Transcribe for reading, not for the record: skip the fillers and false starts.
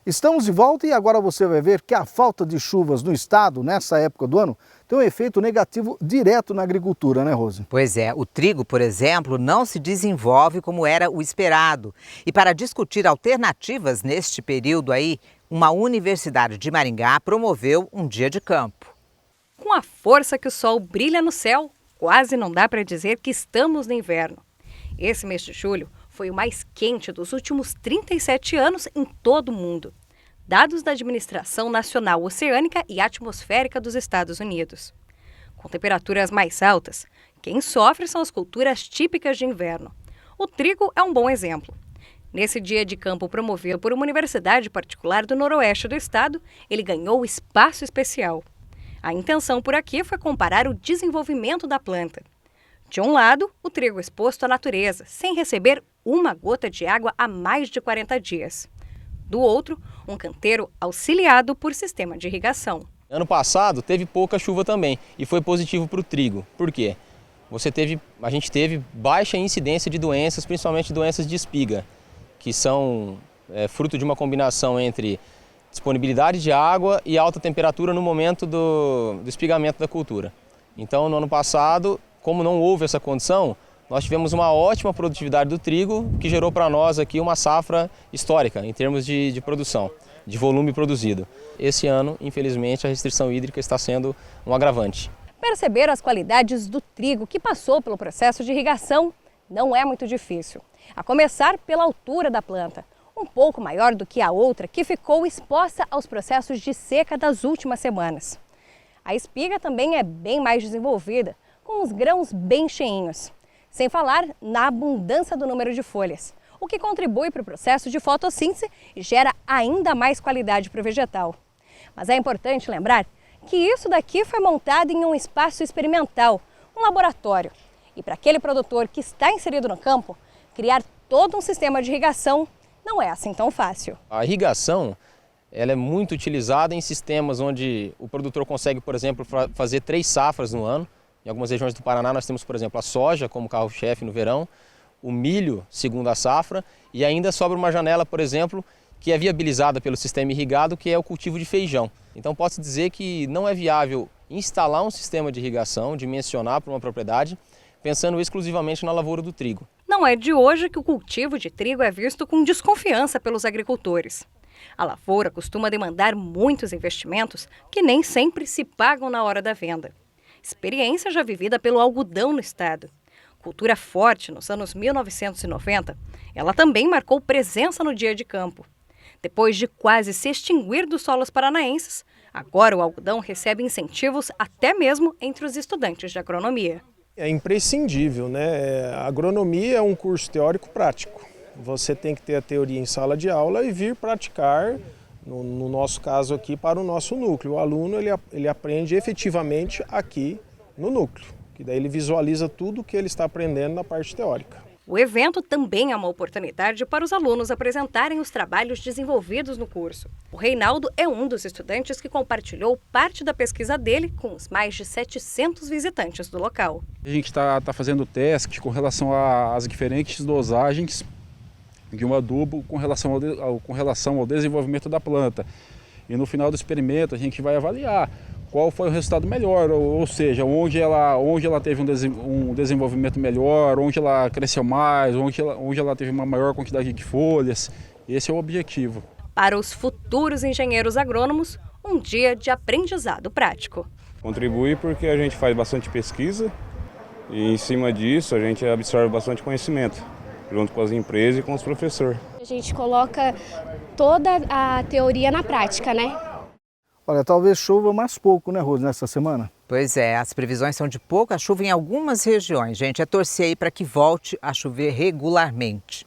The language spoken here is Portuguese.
Estamos de volta e agora você vai ver que a falta de chuvas no estado, nessa época do ano, tem um efeito negativo direto na agricultura, né, Rose? Pois é, o trigo, por exemplo, não se desenvolve como era o esperado. E para discutir alternativas neste período aí, uma universidade de Maringá promoveu um dia de campo. Com a força que o sol brilha no céu, quase não dá para dizer que estamos no inverno. Esse mês de julho foi o mais quente dos últimos 37 anos em todo o mundo. Dados da Administração Nacional Oceânica e Atmosférica dos Estados Unidos. Com temperaturas mais altas, quem sofre são as culturas típicas de inverno. O trigo é um bom exemplo. Nesse dia de campo promovido por uma universidade particular do noroeste do estado, ele ganhou espaço especial. A intenção por aqui foi comparar o desenvolvimento da planta. De um lado, o trigo exposto à natureza, sem receber uma gota de água há mais de 40 dias. Do outro, um canteiro auxiliado por sistema de irrigação. Ano passado teve pouca chuva também e foi positivo para o trigo. Por quê? A gente teve baixa incidência de doenças, principalmente doenças de espiga, que são fruto de uma combinação entre disponibilidade de água e alta temperatura no momento do espigamento da cultura. Então, no ano passado, como não houve essa condição, nós tivemos uma ótima produtividade do trigo, que gerou para nós aqui uma safra histórica em termos de produção, de volume produzido. Esse ano, infelizmente, a restrição hídrica está sendo um agravante. Perceber as qualidades do trigo que passou pelo processo de irrigação não é muito difícil. A começar pela altura da planta, um pouco maior do que a outra que ficou exposta aos processos de seca das últimas semanas. A espiga também é bem mais desenvolvida, com os grãos bem cheinhos. Sem falar na abundância do número de folhas, o que contribui para o processo de fotossíntese e gera ainda mais qualidade para o vegetal. Mas é importante lembrar que isso daqui foi montado em um espaço experimental, um laboratório. E para aquele produtor que está inserido no campo, criar todo um sistema de irrigação não é assim tão fácil. A irrigação ela é muito utilizada em sistemas onde o produtor consegue, por exemplo, fazer 3 safras no ano. Em algumas regiões do Paraná nós temos, por exemplo, a soja como carro-chefe no verão, o milho, segunda safra, e ainda sobra uma janela, por exemplo, que é viabilizada pelo sistema irrigado, que é o cultivo de feijão. Então pode-se dizer que não é viável instalar um sistema de irrigação, dimensionar para uma propriedade, pensando exclusivamente na lavoura do trigo. Não é de hoje que o cultivo de trigo é visto com desconfiança pelos agricultores. A lavoura costuma demandar muitos investimentos que nem sempre se pagam na hora da venda. Experiência já vivida pelo algodão no estado. Cultura forte nos anos 1990, ela também marcou presença no dia de campo. Depois de quase se extinguir dos solos paranaenses, agora o algodão recebe incentivos até mesmo entre os estudantes de agronomia. É imprescindível, né? A agronomia é um curso teórico prático. Você tem que ter a teoria em sala de aula e vir praticar, no nosso caso aqui, para o nosso núcleo. O aluno ele aprende efetivamente aqui no núcleo, que daí ele visualiza tudo o que ele está aprendendo na parte teórica. O evento também é uma oportunidade para os alunos apresentarem os trabalhos desenvolvidos no curso. O Reinaldo é um dos estudantes que compartilhou parte da pesquisa dele com os mais de 700 visitantes do local. A gente está fazendo testes com relação às diferentes dosagens de um adubo com relação ao desenvolvimento da planta. E no final do experimento a gente vai avaliar qual foi o resultado melhor, ou seja, onde ela teve um desenvolvimento melhor, onde ela cresceu mais, onde ela teve uma maior quantidade de folhas. Esse é o objetivo. Para os futuros engenheiros agrônomos, um dia de aprendizado prático. Contribui porque a gente faz bastante pesquisa e em cima disso a gente absorve bastante conhecimento, junto com as empresas e com os professores. A gente coloca toda a teoria na prática, né? Olha, talvez chova mais pouco, né, Rose, nessa semana? Pois é, as previsões são de pouca chuva em algumas regiões. Gente, é torcer aí para que volte a chover regularmente.